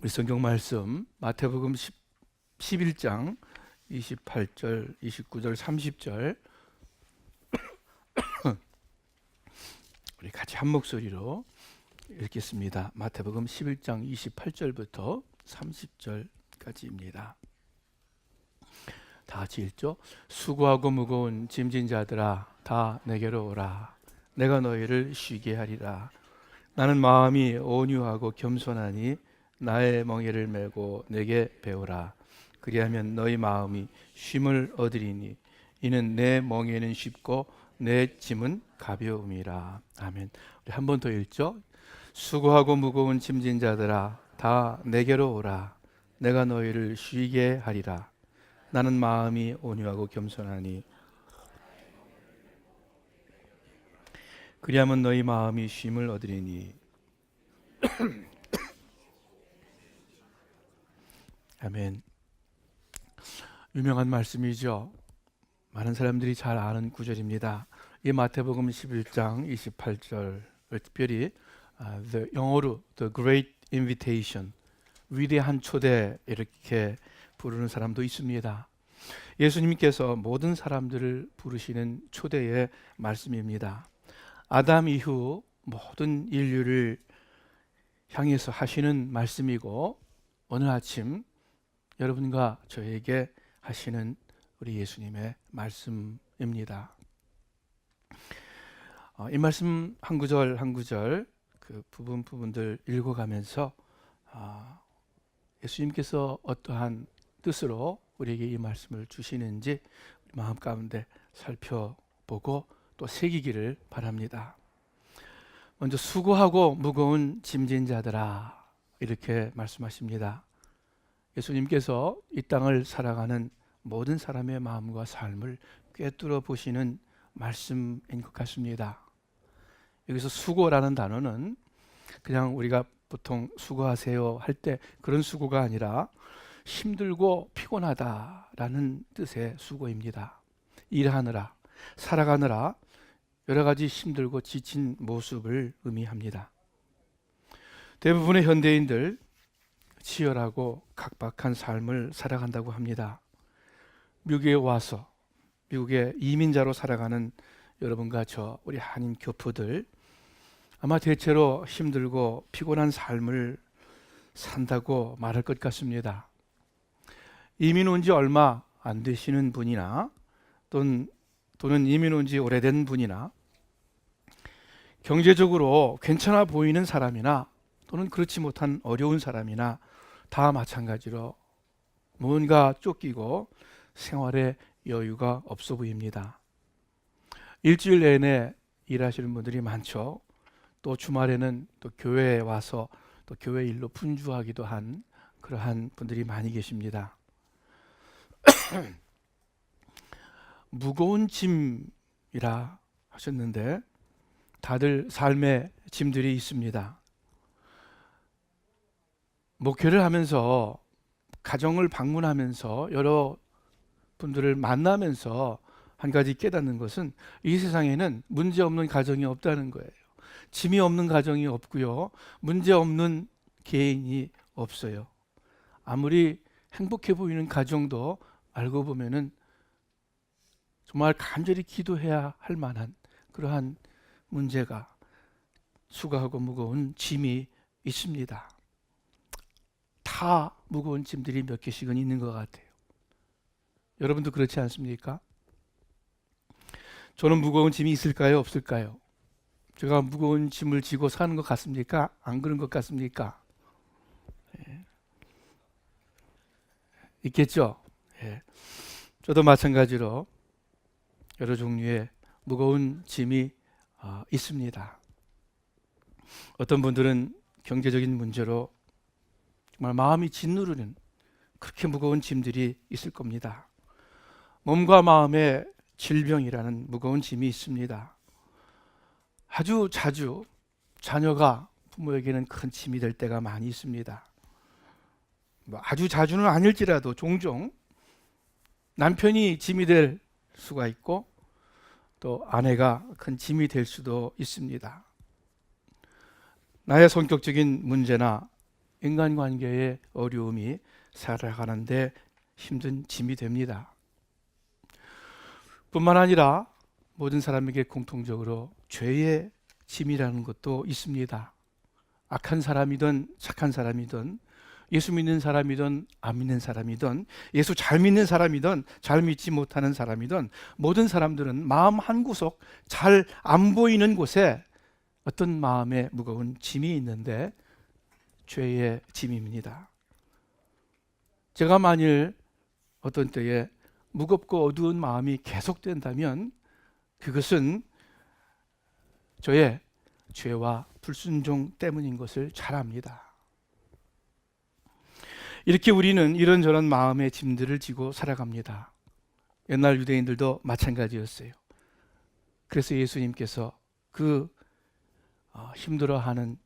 우리 성경 말씀 마태복음 11장 28절, 29절, 30절 우리 같이 한 목소리로 읽겠습니다. 마태복음 11장 28절부터 30절까지입니다. 다 같이 읽죠. 수고하고 무거운 짐진 자들아 다 내게로 오라. 내가 너희를 쉬게 하리라. 나는 마음이 온유하고 겸손하니 나의 멍에를 메고 내게 배우라. 그리하면 너희 마음이 쉼을 얻으리니 이는 내 멍에는 쉽고 내 짐은 가벼움이라. 아멘. 우리 한 번 더 읽죠. 수고하고 무거운 짐진 자들아 다 내게로 오라. 내가 너희를 쉬게 하리라. 나는 마음이 온유하고 겸손하니 그리하면 너희 마음이 쉼을 얻으리니. 아멘. 유명한 말씀이죠. 많은 사람들이 잘 아는 구절입니다. 이 마태복음 11장 28절을 특별히 영어로 The Great Invitation, 위대한 초대 이렇게 부르는 사람도 있습니다. 예수님께서 모든 사람들을 부르시는 초대의 말씀입니다. 아담 이후 모든 인류를 향해서 하시는 말씀이고 오늘 아침 여러분과 저에게 하시는 우리 예수님의 말씀입니다. 이 말씀 한 구절 한 구절 그 부분들 읽어가면서 예수님께서 어떠한 뜻으로 우리에게 이 말씀을 주시는지 마음 가운데 살펴보고 또 새기기를 바랍니다. 먼저 수고하고 무거운 짐진 자들아 이렇게 말씀하십니다. 예수님께서 이 땅을 살아가는 모든 사람의 마음과 삶을 꿰뚫어 보시는 말씀인 것 같습니다. 여기서 수고라는 단어는 그냥 우리가 보통 수고하세요 할 때 그런 수고가 아니라 힘들고 피곤하다라는 뜻의 수고입니다. 일하느라, 살아가느라 여러 가지 힘들고 지친 모습을 의미합니다. 대부분의 현대인들 치열하고 각박한 삶을 살아간다고 합니다. 미국에 와서 미국의 이민자로 살아가는 여러분과 저 우리 한인 교포들 아마 대체로 힘들고 피곤한 삶을 산다고 말할 것 같습니다. 이민 온 지 얼마 안 되시는 분이나 또는 이민 온 지 오래된 분이나 경제적으로 괜찮아 보이는 사람이나 또는 그렇지 못한 어려운 사람이나 다 마찬가지로 뭔가 쫓기고 생활에 여유가 없어 보입니다. 일주일 내내 일하시는 분들이 많죠. 또 주말에는 또 교회에 와서 또 교회 일로 분주하기도 한 그러한 분들이 많이 계십니다. 무거운 짐이라 하셨는데 다들 삶의 짐들이 있습니다. 목회를 하면서 가정을 방문하면서 여러 분들을 만나면서 한 가지 깨닫는 것은 이 세상에는 문제 없는 가정이 없다는 거예요. 짐이 없는 가정이 없고요. 문제 없는 개인이 없어요. 아무리 행복해 보이는 가정도 알고 보면은 정말 간절히 기도해야 할 만한 그러한 문제가 수고하고 무거운 짐이 있습니다. 다 무거운 짐들이 몇 개씩은 있는 것 같아요. 여러분도 그렇지 않습니까? 저는 무거운 짐이 있을까요? 없을까요? 제가 무거운 짐을 지고 사는 것 같습니까? 안 그런 것 같습니까? 있겠죠? 저도 마찬가지로 여러 종류의 무거운 짐이 있습니다. 어떤 분들은 경제적인 문제로 정말 마음이 짓누르는 그렇게 무거운 짐들이 있을 겁니다. 몸과 마음의 질병이라는 무거운 짐이 있습니다. 아주 자주 자녀가 부모에게는 큰 짐이 될 때가 많이 있습니다. 아주 자주는 아닐지라도 종종 남편이 짐이 될 수가 있고 또 아내가 큰 짐이 될 수도 있습니다. 나의 성격적인 문제나 인간관계의 어려움이 살아가는데 힘든 짐이 됩니다. 뿐만 아니라 모든 사람에게 공통적으로 죄의 짐이라는 것도 있습니다. 악한 사람이든 착한 사람이든 예수 믿는 사람이든 안 믿는 사람이든 예수 잘 믿는 사람이든 잘 믿지 못하는 사람이든 모든 사람들은 마음 한구석 잘 안 보이는 곳에 어떤 마음에 무거운 짐이 있는데 죄의 짐입니다. 제가 만일 어떤 때에 무겁고 어두운 마음이 계속된다면 그것은 저의 죄와 불순종 때문인 것을 잘 압니다. 이렇게 우리는 이런저런 마음의 짐들을 지고 살아갑니다. 옛날 유대인들도 마찬가지였어요. 그래서 예수님께서 그 힘들어하는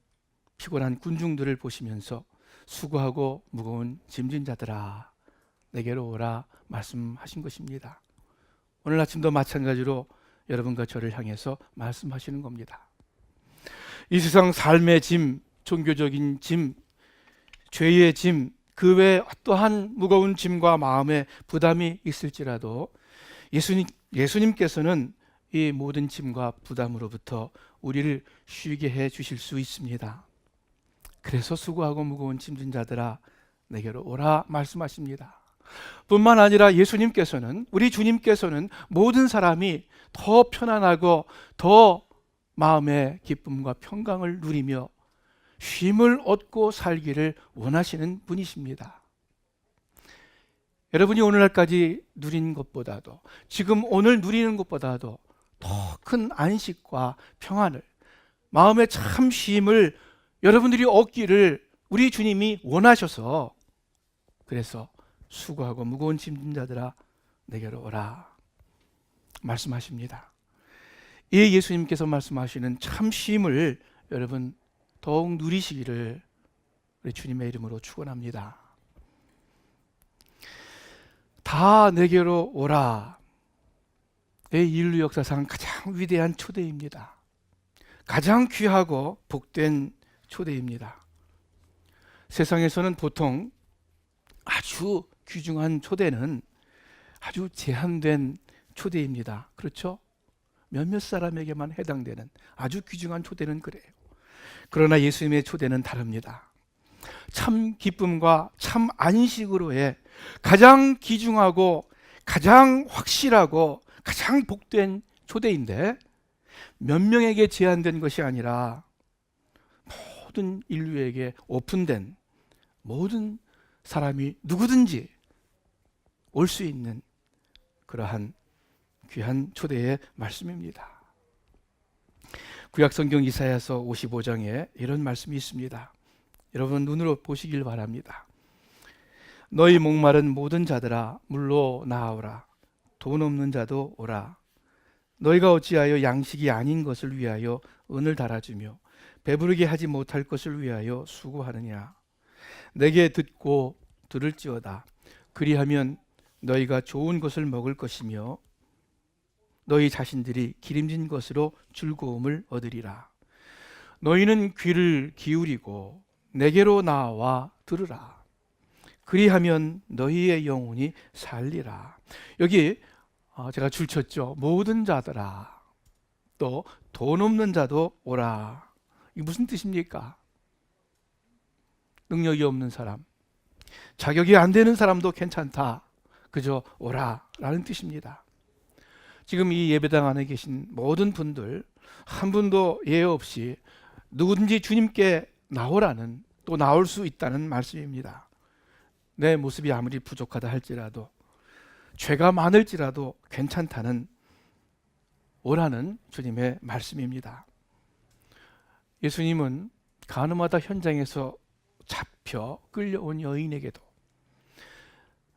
피곤한 군중들을 보시면서 수고하고 무거운 짐진 자들아 내게로 오라 말씀하신 것입니다. 오늘 아침도 마찬가지로 여러분과 저를 향해서 말씀하시는 겁니다. 이 세상 삶의 짐, 종교적인 짐, 죄의 짐, 그 외에 어떠한 무거운 짐과 마음의 부담이 있을지라도 예수님께서는 이 모든 짐과 부담으로부터 우리를 쉬게 해 주실 수 있습니다. 그래서 수고하고 무거운 짐진 자들아 내게로 오라 말씀하십니다. 뿐만 아니라 예수님께서는, 우리 주님께서는 모든 사람이 더 편안하고 더 마음의 기쁨과 평강을 누리며 쉼을 얻고 살기를 원하시는 분이십니다. 여러분이 오늘날까지 누린 것보다도, 지금 오늘 누리는 것보다도 더 큰 안식과 평안을, 마음의 참 쉼을 여러분들이 얻기를 우리 주님이 원하셔서, 그래서 수고하고 무거운 짐진 자들아 내게로 오라 말씀하십니다. 이 예수님께서 말씀하시는 참 쉼을 여러분 더욱 누리시기를 우리 주님의 이름으로 축원합니다. 다 내게로 오라, 이 인류 역사상 가장 위대한 초대입니다. 가장 귀하고 복된 초대입니다. 세상에서는 보통 아주 귀중한 초대는 아주 제한된 초대입니다. 그렇죠? 몇몇 사람에게만 해당되는 아주 귀중한 초대는 그래요. 그러나 예수님의 초대는 다릅니다. 참 기쁨과 참 안식으로의 가장 귀중하고 가장 확실하고 가장 복된 초대인데, 몇 명에게 제한된 것이 아니라 모든 인류에게 오픈된, 모든 사람이 누구든지 올 수 있는 그러한 귀한 초대의 말씀입니다. 구약성경 이사야서 55장에 이런 말씀이 있습니다. 여러분 눈으로 보시길 바랍니다. 너희 목마른 모든 자들아 물로 나아오라. 돈 없는 자도 오라. 너희가 어찌하여 양식이 아닌 것을 위하여 은을 달아주며 배부르게 하지 못할 것을 위하여 수고하느냐. 내게 듣고 들을지어다. 그리하면 너희가 좋은 것을 먹을 것이며 너희 자신들이 기름진 것으로 즐거움을 얻으리라. 너희는 귀를 기울이고 내게로 나와 들으라. 그리하면 너희의 영혼이 살리라. 여기 제가 줄쳤죠. 모든 자들아, 또 돈 없는 자도 오라. 이게 무슨 뜻입니까? 능력이 없는 사람, 자격이 안 되는 사람도 괜찮다, 그저 오라 라는 뜻입니다. 지금 이 예배당 안에 계신 모든 분들 한 분도 예외 없이 누구든지 주님께 나오라는, 또 나올 수 있다는 말씀입니다. 내 모습이 아무리 부족하다 할지라도, 죄가 많을지라도 괜찮다는, 오라는 주님의 말씀입니다. 예수님은 가늠하다 현장에서 잡혀 끌려온 여인에게도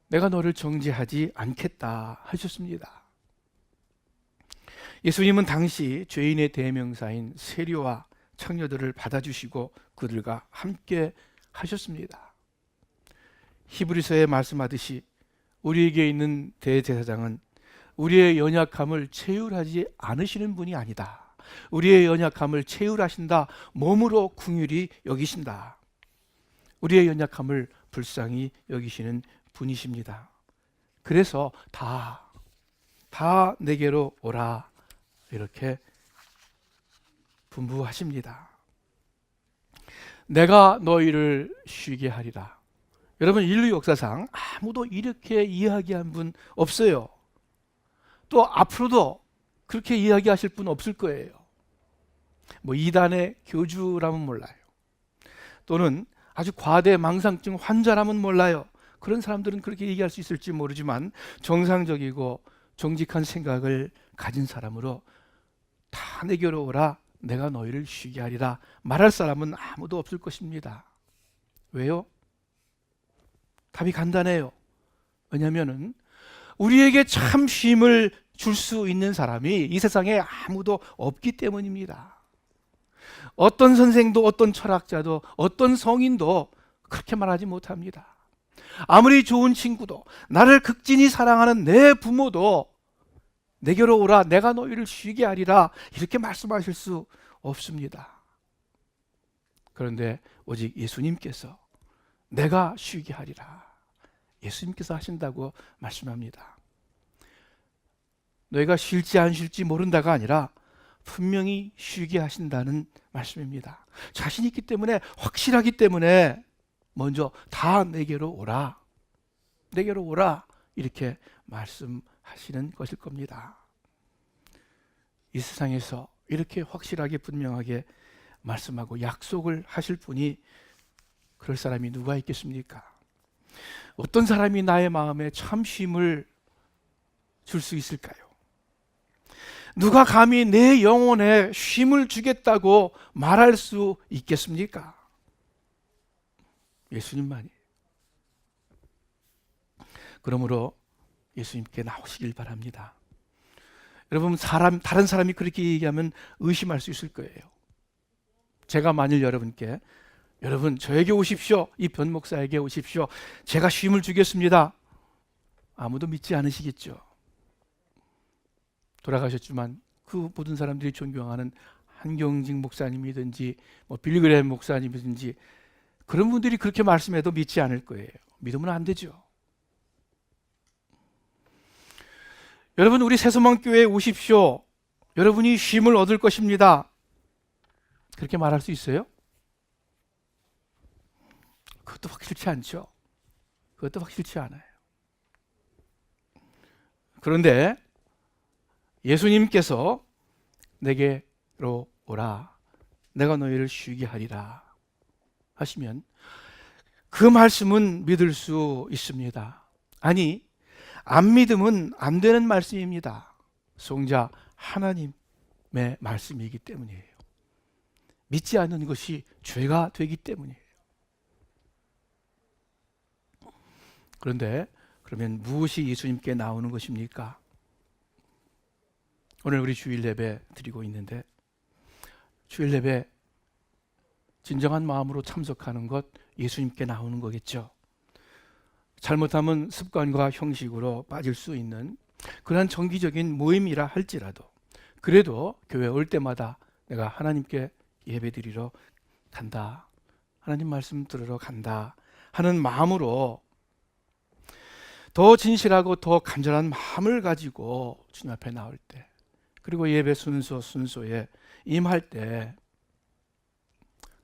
내가 너를 정죄하지 않겠다 하셨습니다. 예수님은 당시 죄인의 대명사인 세리와 창녀들을 받아주시고 그들과 함께 하셨습니다. 히브리서에 말씀하듯이 우리에게 있는 대제사장은 우리의 연약함을 체휼하지 않으시는 분이 아니다. 우리의 연약함을 체휼하신다. 몸으로 긍휼히 여기신다. 우리의 연약함을 불쌍히 여기시는 분이십니다. 그래서 다 내게로 오라 이렇게 분부하십니다. 내가 너희를 쉬게 하리라. 여러분, 인류 역사상 아무도 이렇게 이야기한 분 없어요. 또 앞으로도 그렇게 이야기하실 분 없을 거예요. 뭐 이단의 교주라면 몰라요. 또는 아주 과대망상증 환자라면 몰라요. 그런 사람들은 그렇게 얘기할 수 있을지 모르지만 정상적이고 정직한 생각을 가진 사람으로 다 내게로 오라, 내가 너희를 쉬게 하리라 말할 사람은 아무도 없을 것입니다. 왜요? 답이 간단해요. 왜냐하면 우리에게 참 쉼을 줄 수 있는 사람이 이 세상에 아무도 없기 때문입니다. 어떤 선생도, 어떤 철학자도, 어떤 성인도 그렇게 말하지 못합니다. 아무리 좋은 친구도, 나를 극진히 사랑하는 내 부모도 내게로 오라, 내가 너희를 쉬게 하리라 이렇게 말씀하실 수 없습니다. 그런데 오직 예수님께서 내가 쉬게 하리라, 예수님께서 하신다고 말씀합니다. 너희가 쉴지 안 쉴지 모른다가 아니라 분명히 쉬게 하신다는 말씀입니다. 자신 있기 때문에, 확실하기 때문에 먼저 다 내게로 오라, 내게로 오라 이렇게 말씀하시는 것일 겁니다. 이 세상에서 이렇게 확실하게 분명하게 말씀하고 약속을 하실 분이, 그럴 사람이 누가 있겠습니까? 어떤 사람이 나의 마음에 참 쉼을 줄 수 있을까요? 누가 감히 내 영혼에 쉼을 주겠다고 말할 수 있겠습니까? 예수님만이. 그러므로 예수님께 나오시길 바랍니다. 여러분, 다른 사람이 그렇게 얘기하면 의심할 수 있을 거예요. 제가 만일 여러분께, 여러분 저에게 오십시오, 이 변 목사에게 오십시오, 제가 쉼을 주겠습니다, 아무도 믿지 않으시겠죠. 돌아가셨지만 그 모든 사람들이 존경하는 한경직 목사님이든지 뭐 빌그레햄 목사님이든지 그런 분들이 그렇게 말씀해도 믿지 않을 거예요. 믿으면 안 되죠. 여러분, 우리 새소망교회에 오십시오, 여러분이 쉼을 얻을 것입니다, 그렇게 말할 수 있어요? 그것도 확실치 않죠. 그것도 확실치 않아요. 그런데 예수님께서 내게로 오라, 내가 너희를 쉬게 하리라 하시면 그 말씀은 믿을 수 있습니다. 아니, 안 믿으면 안 되는 말씀입니다. 성자 하나님의 말씀이기 때문이에요. 믿지 않는 것이 죄가 되기 때문이에요. 그런데 그러면 무엇이 예수님께 나오는 것입니까? 오늘 우리 주일 예배 드리고 있는데, 주일 예배 진정한 마음으로 참석하는 것, 예수님께 나오는 거겠죠. 잘못하면 습관과 형식으로 빠질 수 있는 그런 정기적인 모임이라 할지라도, 그래도 교회 올 때마다 내가 하나님께 예배 드리러 간다, 하나님 말씀 들으러 간다 하는 마음으로, 더 진실하고 더 간절한 마음을 가지고 주님 앞에 나올 때, 그리고 예배 순서에 임할 때,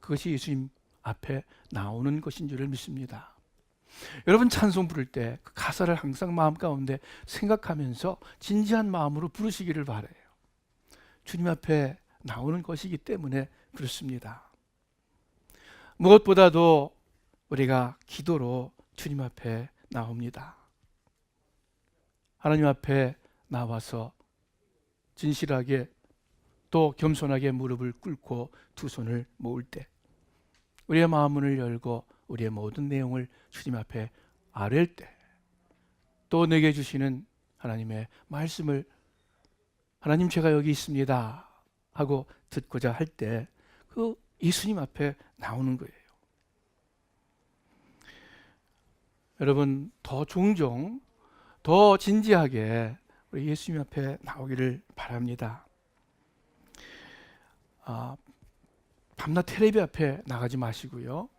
그것이 예수님 앞에 나오는 것인 줄을 믿습니다. 여러분, 찬송 부를 때 그 가사를 항상 마음 가운데 생각하면서 진지한 마음으로 부르시기를 바라요. 주님 앞에 나오는 것이기 때문에 그렇습니다. 무엇보다도 우리가 기도로 주님 앞에 나옵니다. 하나님 앞에 나와서 진실하게 또 겸손하게 무릎을 꿇고 두 손을 모을 때, 우리의 마음문을 열고 우리의 모든 내용을 주님 앞에 아뢰일 때, 또 내게 주시는 하나님의 말씀을, 하나님 제가 여기 있습니다 하고 듣고자 할 때 그 예수님 앞에 나오는 거예요. 여러분, 더 종종 더 진지하게 우리 예수님 앞에 나오기를 바랍니다. 밤낮 텔레비 앞에 나가지 마시고요,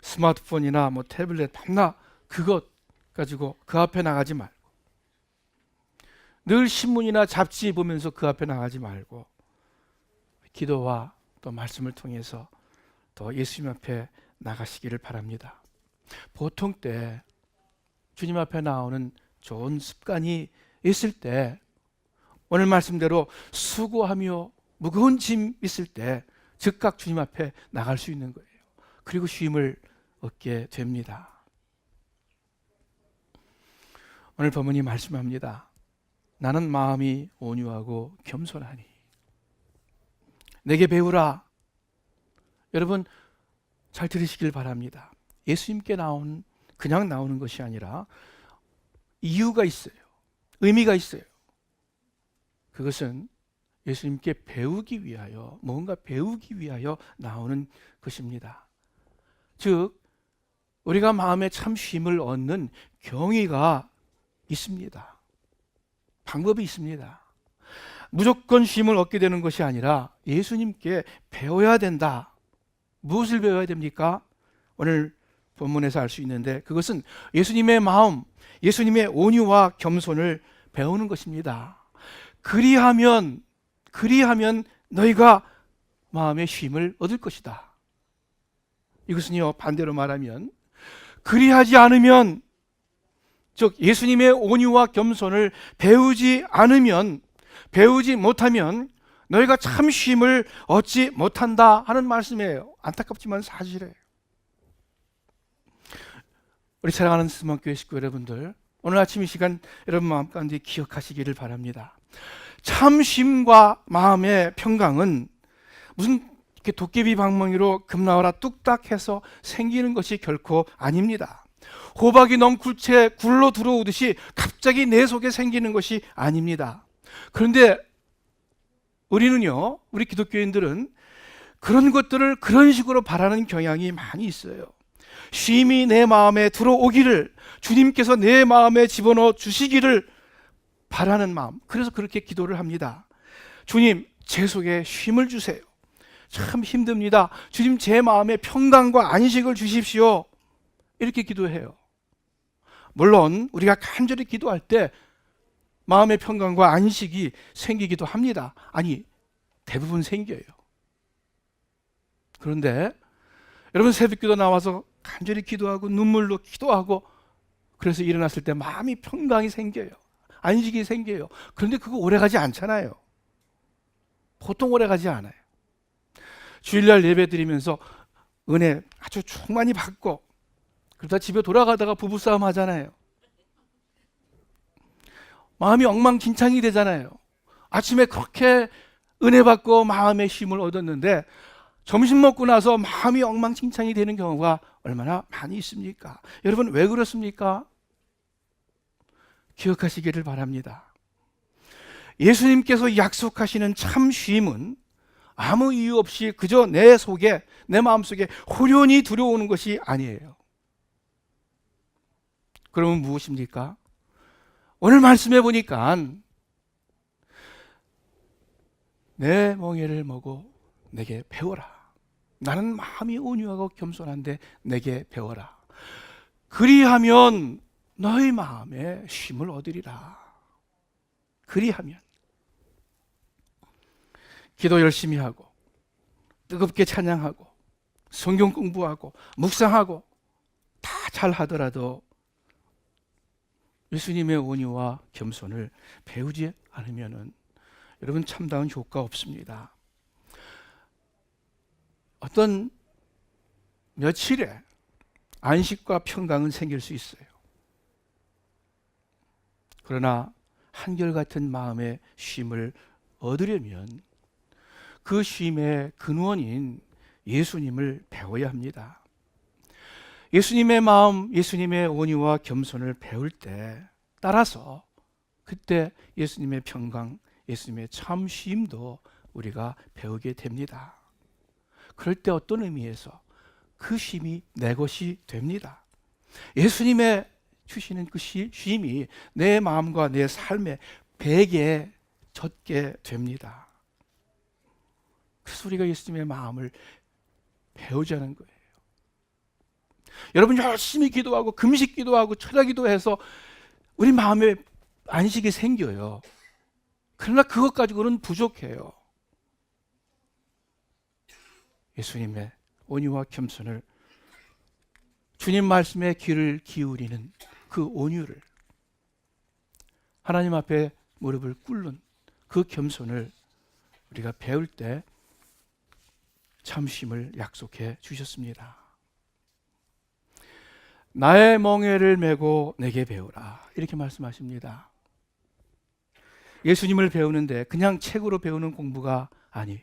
스마트폰이나 뭐 태블릿 밤낮 그것 가지고 그 앞에 나가지 말고, 늘 신문이나 잡지 보면서 그 앞에 나가지 말고, 기도와 또 말씀을 통해서 또 예수님 앞에 나가시기를 바랍니다. 보통 때 주님 앞에 나오는 좋은 습관이 있을 때, 오늘 말씀대로 수고하며 무거운 짐 있을 때 즉각 주님 앞에 나갈 수 있는 거예요. 그리고 쉼을 얻게 됩니다. 오늘 본문이 말씀합니다. 나는 마음이 온유하고 겸손하니 내게 배우라. 여러분 잘 들으시길 바랍니다. 예수님께 그냥 나오는 것이 아니라 이유가 있어요. 의미가 있어요. 그것은 예수님께 배우기 위하여, 뭔가 배우기 위하여 나오는 것입니다. 즉 우리가 마음에 참 쉼을 얻는 경위가 있습니다. 방법이 있습니다. 무조건 쉼을 얻게 되는 것이 아니라 예수님께 배워야 된다. 무엇을 배워야 됩니까? 오늘 본문에서 알 수 있는데, 그것은 예수님의 마음, 예수님의 온유와 겸손을 배우는 것입니다. 그리하면 너희가 마음의 쉼을 얻을 것이다. 이것은요, 반대로 말하면 그리하지 않으면, 즉 예수님의 온유와 겸손을 배우지 못하면 너희가 참 쉼을 얻지 못한다 하는 말씀이에요. 안타깝지만 사실이에요. 우리 사랑하는 스마트교회 식구 여러분들, 오늘 아침 이 시간 여러분 마음 가운데 기억하시기를 바랍니다. 참 쉼과 마음의 평강은 무슨 이렇게 도깨비 방망이로 금나와라 뚝딱 해서 생기는 것이 결코 아닙니다. 호박이 넝쿨 채 굴러 들어오듯이 갑자기 내 속에 생기는 것이 아닙니다. 그런데 우리 기독교인들은 그런 것들을 그런 식으로 바라는 경향이 많이 있어요. 쉼이 내 마음에 들어오기를, 주님께서 내 마음에 집어넣어 주시기를 바라는 마음, 그래서 그렇게 기도를 합니다. 주님, 제 속에 쉼을 주세요. 참 힘듭니다. 주님, 제 마음에 평강과 안식을 주십시오. 이렇게 기도해요. 물론 우리가 간절히 기도할 때 마음의 평강과 안식이 생기기도 합니다. 아니, 대부분 생겨요. 그런데 여러분 새벽기도 나와서 간절히 기도하고 눈물로 기도하고 그래서 일어났을 때 마음이 평강이 생겨요. 안식이 생겨요. 그런데 그거 오래가지 않잖아요. 보통 오래가지 않아요. 주일날 예배 드리면서 은혜 아주 충만히 받고 그러다 집에 돌아가다가 부부싸움 하잖아요. 마음이 엉망진창이 되잖아요. 아침에 그렇게 은혜 받고 마음의 쉼을 얻었는데 점심 먹고 나서 마음이 엉망진창이 되는 경우가 얼마나 많이 있습니까? 여러분 왜 그렇습니까? 기억하시기를 바랍니다. 예수님께서 약속하시는 참 쉼은 아무 이유 없이 그저 내 속에, 내 마음속에 호련히 들어오는 것이 아니에요. 그러면 무엇입니까? 오늘 말씀해 보니까 내 멍에를 먹어 내게 배워라. 나는 마음이 온유하고 겸손한데 내게 배워라. 그리하면 너희 마음에 쉼을 얻으리라. 그리하면 기도 열심히 하고 뜨겁게 찬양하고 성경 공부하고 묵상하고 다 잘하더라도 예수님의 온유와 겸손을 배우지 않으면 여러분 참다운 효과 없습니다. 어떤 며칠에 안식과 평강은 생길 수 있어요. 그러나 한결같은 마음의 쉼을 얻으려면 그 쉼의 근원인 예수님을 배워야 합니다. 예수님의 마음, 예수님의 온유와 겸손을 배울 때 따라서 그때 예수님의 평강, 예수님의 참 쉼도 우리가 배우게 됩니다. 그럴 때 어떤 의미에서 그 쉼이 내 것이 됩니다. 예수님의 주시는 그 쉼이 내 마음과 내 삶에 배게 젖게 됩니다. 그래서 우리가 예수님의 마음을 배우자는 거예요. 여러분 열심히 기도하고 금식 기도하고 철야 기도해서 우리 마음에 안식이 생겨요. 그러나 그것 가지고는 부족해요. 예수님의 온유와 겸손을, 주님 말씀에 귀를 기울이는 그 온유를, 하나님 앞에 무릎을 꿇는 그 겸손을 우리가 배울 때 참심을 약속해 주셨습니다. 나의 멍에를 메고 내게 배우라, 이렇게 말씀하십니다. 예수님을 배우는데 그냥 책으로 배우는 공부가 아니에요.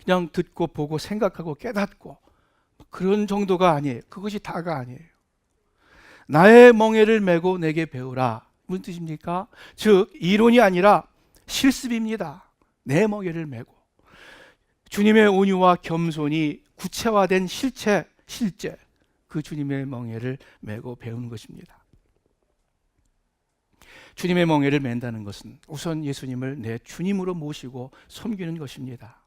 그냥 듣고 보고 생각하고 깨닫고 그런 정도가 아니에요. 그것이 다가 아니에요. 나의 멍에를 메고 내게 배우라, 무슨 뜻입니까? 즉 이론이 아니라 실습입니다. 내 멍에를 메고 주님의 온유와 겸손이 구체화된 실제 그 주님의 멍에를 메고 배우는 것입니다. 주님의 멍에를 맨다는 것은 우선 예수님을 내 주님으로 모시고 섬기는 것입니다.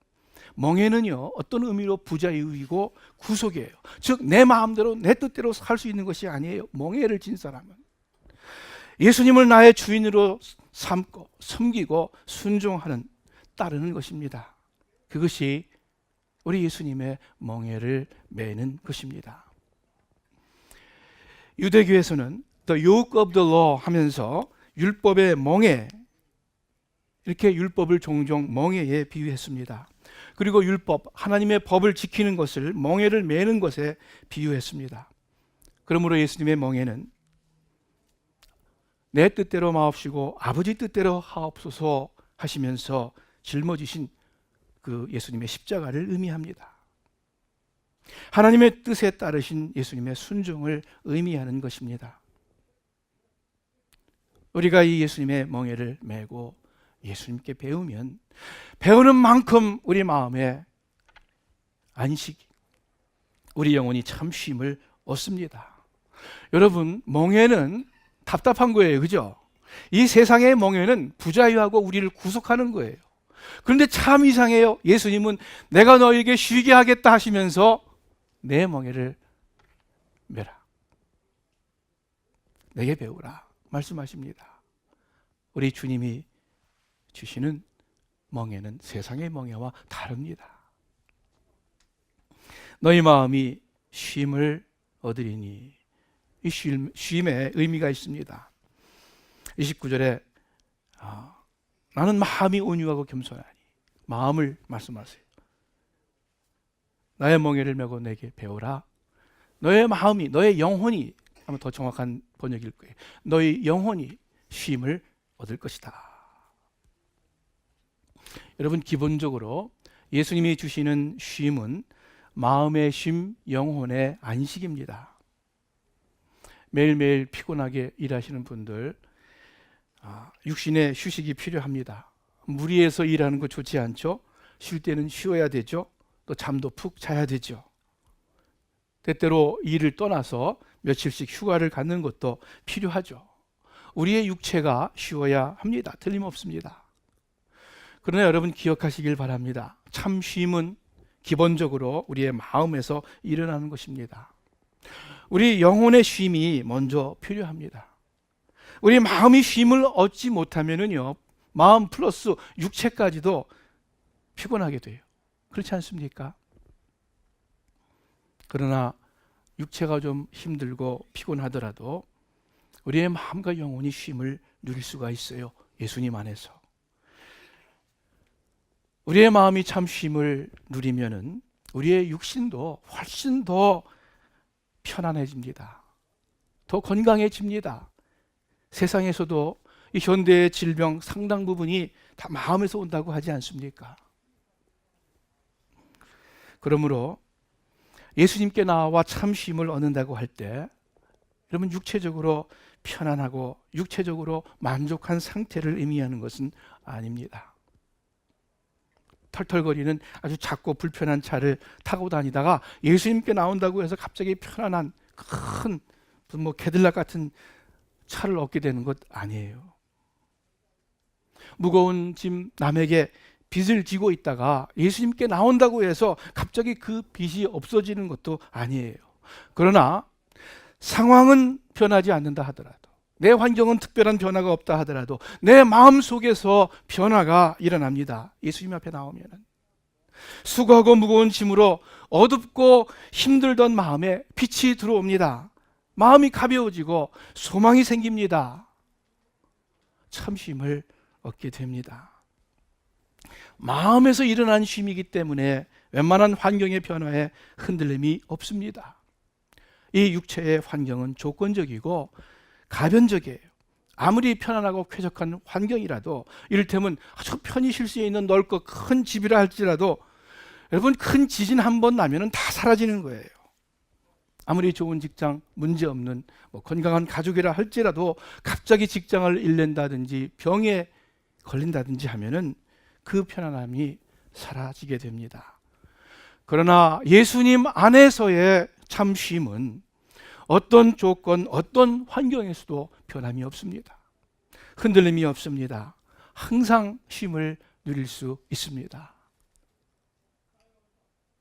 멍에는요, 어떤 의미로 부자유이고 구속이에요. 즉 내 마음대로 내 뜻대로 살 수 있는 것이 아니에요. 멍에를 진 사람은 예수님을 나의 주인으로 삼고 섬기고 순종하는, 따르는 것입니다. 그것이 우리 예수님의 멍에를 매는 것입니다. 유대교에서는 The yoke of the law 하면서 율법의 멍에, 이렇게 율법을 종종 멍에에 비유했습니다. 그리고 율법, 하나님의 법을 지키는 것을 멍에를 매는 것에 비유했습니다. 그러므로 예수님의 멍에는 내 뜻대로 마옵시고 아버지 뜻대로 하옵소서 하시면서 짊어지신 그 예수님의 십자가를 의미합니다. 하나님의 뜻에 따르신 예수님의 순종을 의미하는 것입니다. 우리가 이 예수님의 멍에를 메고 예수님께 배우면 배우는 만큼 우리 마음에 안식, 우리 영혼이 참 쉼을 얻습니다. 여러분, 멍에는 답답한 거예요. 그죠? 이 세상의 멍에는 부자유하고 우리를 구속하는 거예요. 그런데 참 이상해요. 예수님은 내가 너에게 쉬게 하겠다 하시면서 내 멍에를 메라, 내게 배우라 말씀하십니다. 우리 주님이 주시는 멍에는 세상의 멍에와 다릅니다. 너희 마음이 쉼을 얻으리니, 이 쉼에 의미가 있습니다. 29절에 나는 마음이 온유하고 겸손하니, 마음을 말씀하세요. 나의 멍에를 메고 내게 배우라. 너의 마음이, 너의 영혼이, 아마 더 정확한 번역일 거예요. 너의 영혼이 쉼을 얻을 것이다. 여러분, 기본적으로 예수님이 주시는 쉼은 마음의 쉼, 영혼의 안식입니다. 매일매일 피곤하게 일하시는 분들, 육신의 휴식이 필요합니다. 무리해서 일하는 거 좋지 않죠? 쉴 때는 쉬어야 되죠. 또 잠도 푹 자야 되죠. 때때로 일을 떠나서 며칠씩 휴가를 갖는 것도 필요하죠. 우리의 육체가 쉬어야 합니다. 틀림없습니다. 그러나 여러분 기억하시길 바랍니다. 참 쉼은 기본적으로 우리의 마음에서 일어나는 것입니다. 우리 영혼의 쉼이 먼저 필요합니다. 우리 마음이 쉼을 얻지 못하면은요, 마음 플러스 육체까지도 피곤하게 돼요. 그렇지 않습니까? 그러나 육체가 좀 힘들고 피곤하더라도 우리의 마음과 영혼이 쉼을 누릴 수가 있어요. 예수님 안에서. 우리의 마음이 참 쉼을 누리면은 우리의 육신도 훨씬 더 편안해집니다. 더 건강해집니다. 세상에서도 이 현대의 질병 상당 부분이 다 마음에서 온다고 하지 않습니까? 그러므로 예수님께 나와 참 쉼을 얻는다고 할 때 여러분 육체적으로 편안하고 육체적으로 만족한 상태를 의미하는 것은 아닙니다. 털털거리는 아주 작고 불편한 차를 타고 다니다가 예수님께 나온다고 해서 갑자기 편안한 큰 뭐 캐딜락 같은 차를 얻게 되는 것 아니에요. 무거운 짐 남에게 빚을 지고 있다가 예수님께 나온다고 해서 갑자기 그 빚이 없어지는 것도 아니에요. 그러나 상황은 변하지 않는다 하더라도, 내 환경은 특별한 변화가 없다 하더라도 내 마음 속에서 변화가 일어납니다. 예수님 앞에 나오면은 수고하고 무거운 짐으로 어둡고 힘들던 마음에 빛이 들어옵니다. 마음이 가벼워지고 소망이 생깁니다. 참쉼을 얻게 됩니다. 마음에서 일어난 쉼이기 때문에 웬만한 환경의 변화에 흔들림이 없습니다. 이 육체의 환경은 조건적이고 가변적이에요. 아무리 편안하고 쾌적한 환경이라도, 이를테면 아주 편히 쉴 수 있는 넓고 큰 집이라 할지라도 여러분, 큰 지진 한 번 나면 다 사라지는 거예요. 아무리 좋은 직장, 문제없는 건강한 가족이라 할지라도 갑자기 직장을 잃는다든지 병에 걸린다든지 하면은 그 편안함이 사라지게 됩니다. 그러나 예수님 안에서의 참쉼은 어떤 조건, 어떤 환경에서도 변함이 없습니다. 흔들림이 없습니다. 항상 쉼을 누릴 수 있습니다.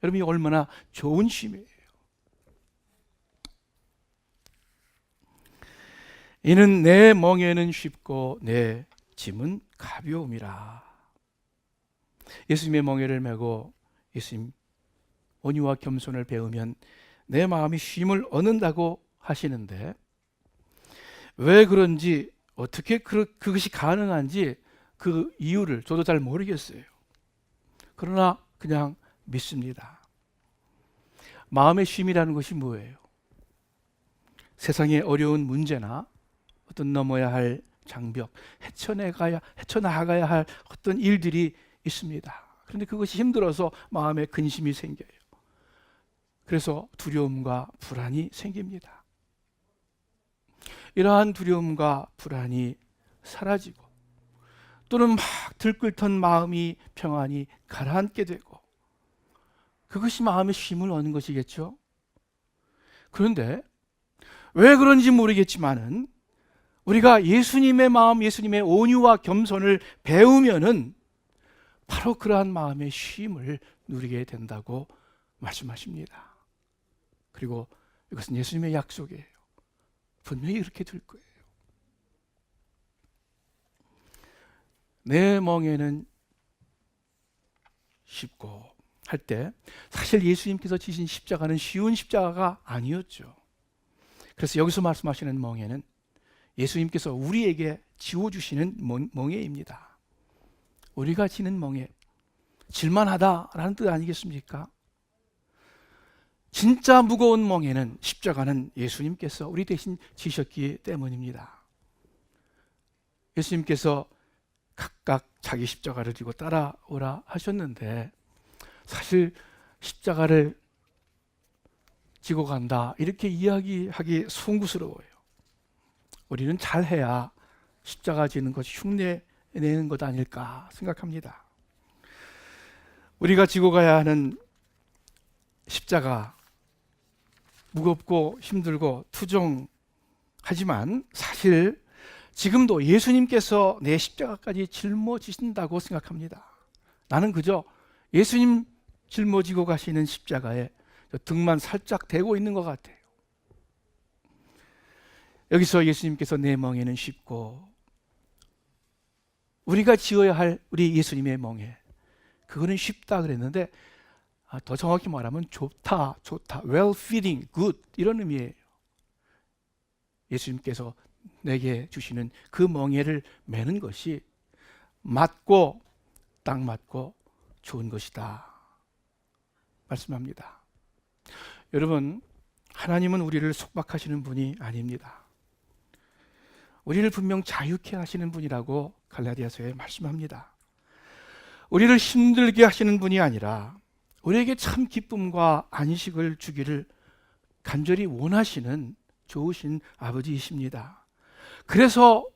여러분이 얼마나 좋은 쉼이에요. 이는 내 멍에는 쉽고 내 짐은 가벼움이라. 예수님의 멍에를 메고 예수님 온유와 겸손을 배우면 내 마음이 쉼을 얻는다고 하시는데, 왜 그런지, 어떻게 그것이 가능한지 그 이유를 저도 잘 모르겠어요. 그러나 그냥 믿습니다. 마음의 쉼이라는 것이 뭐예요? 세상의 어려운 문제나 어떤 넘어야 할 장벽, 헤쳐나가야 할 어떤 일들이 있습니다. 그런데 그것이 힘들어서 마음에 근심이 생겨요. 그래서 두려움과 불안이 생깁니다. 이러한 두려움과 불안이 사라지고, 또는 막 들끓던 마음이 평안히 가라앉게 되고, 그것이 마음의 쉼을 얻는 것이겠죠. 그런데 왜 그런지 모르겠지만은 우리가 예수님의 마음, 예수님의 온유와 겸손을 배우면은 바로 그러한 마음의 쉼을 누리게 된다고 말씀하십니다. 그리고 이것은 예수님의 약속이에요. 분명히 그렇게 될 거예요. 내 멍에는 쉽고 할 때, 사실 예수님께서 지신 십자가는 쉬운 십자가가 아니었죠. 그래서 여기서 말씀하시는 멍에는 예수님께서 우리에게 지워주시는 멍에입니다. 우리가 지는 멍에, 질만하다라는 뜻 아니겠습니까? 진짜 무거운 멍에는, 십자가는 예수님께서 우리 대신 지셨기 때문입니다. 예수님께서 각각 자기 십자가를 지고 따라오라 하셨는데, 사실 십자가를 지고 간다 이렇게 이야기하기 송구스러워요. 우리는 잘해야 십자가 지는 것이 흉내내는 것 아닐까 생각합니다. 우리가 지고 가야 하는 십자가, 무겁고 힘들고 투정하지만 사실 지금도 예수님께서 내 십자가까지 짊어지신다고 생각합니다. 나는 그저 예수님 짊어지고 가시는 십자가에 등만 살짝 대고 있는 것 같아요. 여기서 예수님께서 내 멍에는 쉽고, 우리가 지어야 할 우리 예수님의 멍에, 그거는 쉽다 그랬는데 더 정확히 말하면 좋다, well fitting, good 이런 의미예요. 예수님께서 내게 주시는 그 멍에를 매는 것이 맞고 딱 맞고 좋은 것이다 말씀합니다. 여러분, 하나님은 우리를 속박하시는 분이 아닙니다. 우리를 분명 자유케 하시는 분이라고 갈라디아서에 말씀합니다. 우리를 힘들게 하시는 분이 아니라 우리에게 참 기쁨과 안식을 주기를 간절히 원하시는 좋으신 아버지이십니다. 그래서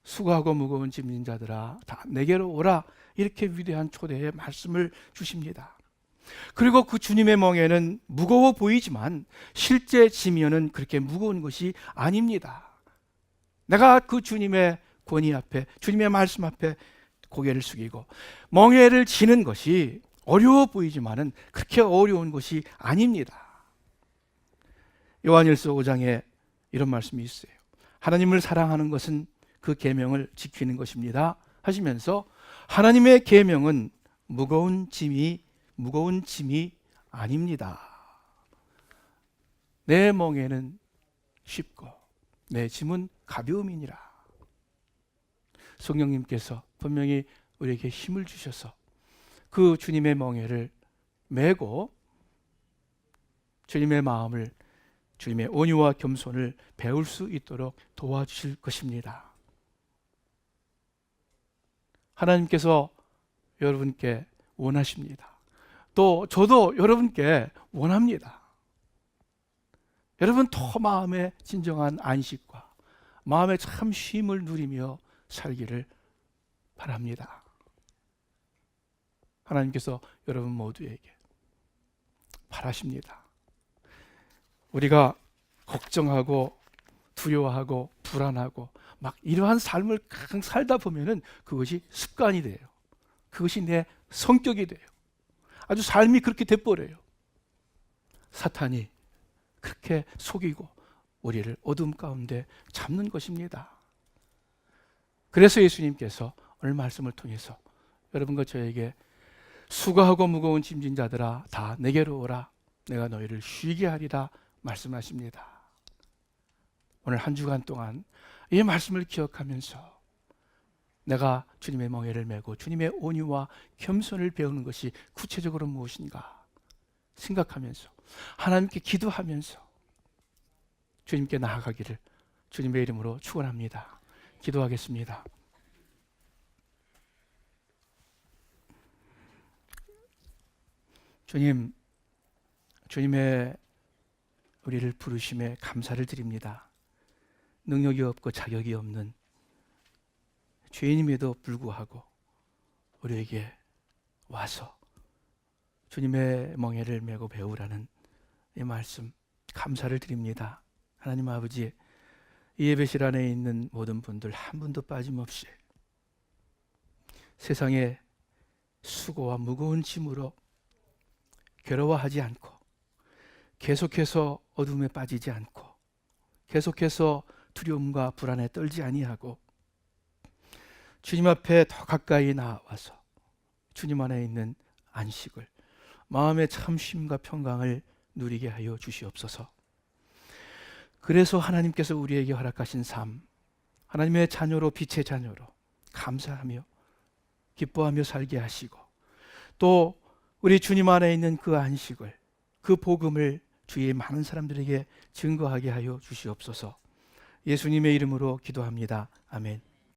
수고하고 무거운 짐진 자들아 다 내게로 오라, 이렇게 위대한 초대의 말씀을 주십니다. 그리고 그 주님의 멍에는 무거워 보이지만 실제 지면은 그렇게 무거운 것이 아닙니다. 내가 그 주님의 권위 앞에, 주님의 말씀 앞에 고개를 숙이고 멍에를 지는 것이 어려워 보이지만은 그렇게 어려운 것이 아닙니다. 요한일서 5장에 이런 말씀이 있어요. 하나님을 사랑하는 것은 그 계명을 지키는 것입니다 하시면서 하나님의 계명은 무거운 짐이 아닙니다. 내 멍에는 쉽고 내 짐은 가벼움이니라. 성령님께서 분명히 우리에게 힘을 주셔서 그 주님의 멍에를 메고 주님의 마음을, 주님의 온유와 겸손을 배울 수 있도록 도와주실 것입니다. 하나님께서 여러분께 원하십니다. 또 저도 여러분께 원합니다. 여러분 더 마음의 진정한 안식과 마음의 참 쉼을 누리며 살기를 바랍니다. 하나님께서 여러분 모두에게 바라십니다. 우리가 걱정하고 두려워하고 불안하고 막 이러한 삶을 가끔 살다 보면은 그것이 습관이 돼요. 그것이 내 성격이 돼요. 아주 삶이 그렇게 돼버려요. 사탄이 그렇게 속이고 우리를 어둠 가운데 잡는 것입니다. 그래서 예수님께서 오늘 말씀을 통해서 여러분과 저에게 수고하고 무거운 짐진 자들아 다 내게로 오라 내가 너희를 쉬게 하리라 말씀하십니다. 오늘 한 주간 동안 이 말씀을 기억하면서 내가 주님의 멍에를 메고 주님의 온유와 겸손을 배우는 것이 구체적으로 무엇인가 생각하면서 하나님께 기도하면서 주님께 나아가기를 주님의 이름으로 축원합니다. 기도하겠습니다. 주님, 주님의 우리를 부르심에 감사를 드립니다. 능력이 없고 자격이 없는 죄인임에도 불구하고 우리에게 와서 주님의 멍에를 메고 배우라는 이 말씀 감사를 드립니다. 하나님 아버지, 이 예배실 안에 있는 모든 분들 한 분도 빠짐없이 세상의 수고와 무거운 짐으로 괴로워하지 않고 계속해서 어둠에 빠지지 않고 계속해서 두려움과 불안에 떨지 아니하고 주님 앞에 더 가까이 나와서 주님 안에 있는 안식을 마음의 참 쉼과 평강을 누리게 하여 주시옵소서. 그래서 하나님께서 우리에게 허락하신 삶, 하나님의 자녀로 빛의 자녀로 감사하며 기뻐하며 살게 하시고 또 우리 주님 안에 있는 그 안식을 그 복음을 주위의 많은 사람들에게 증거하게 하여 주시옵소서. 예수님의 이름으로 기도합니다. 아멘.